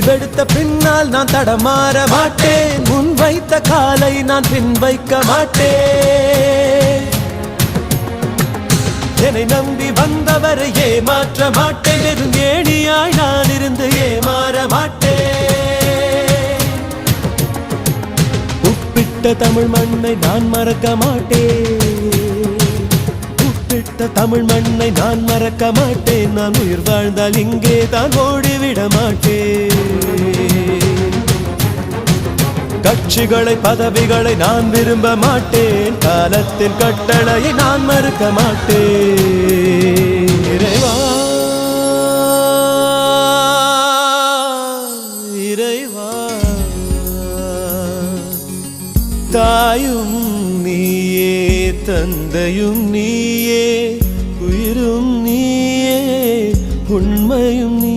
முடிவெடுத்த பின்னால் நான் தடமாற மாட்டேன். முன் வைத்த காலை நான் பின் வைக்க மாட்டேன். என்னை நம்பி வந்தவரை ஏமாற்ற மாட்டேன். நெருங்கேணியாய் நான் இருந்து ஏமாற மாட்டேன். உப்பிட்ட தமிழ் மண்ணை நான் மறக்க மாட்டேன். உப்பிட்ட தமிழ் மண்ணை நான் மறக்க மாட்டேன். நான் உயிர் வாழ்ந்தால் இங்கே தான் ஓடிவிட மாட்டேன். கட்சிகளை பதவிகளை நான் விரும்ப மாட்டேன். காலத்தின் கட்டளையை நான் மறுக்க மாட்டேன். இறைவா இறைவா தாயும் நீயே தந்தையும் நீயே உயிரும் நீயே உண்மையும் நீ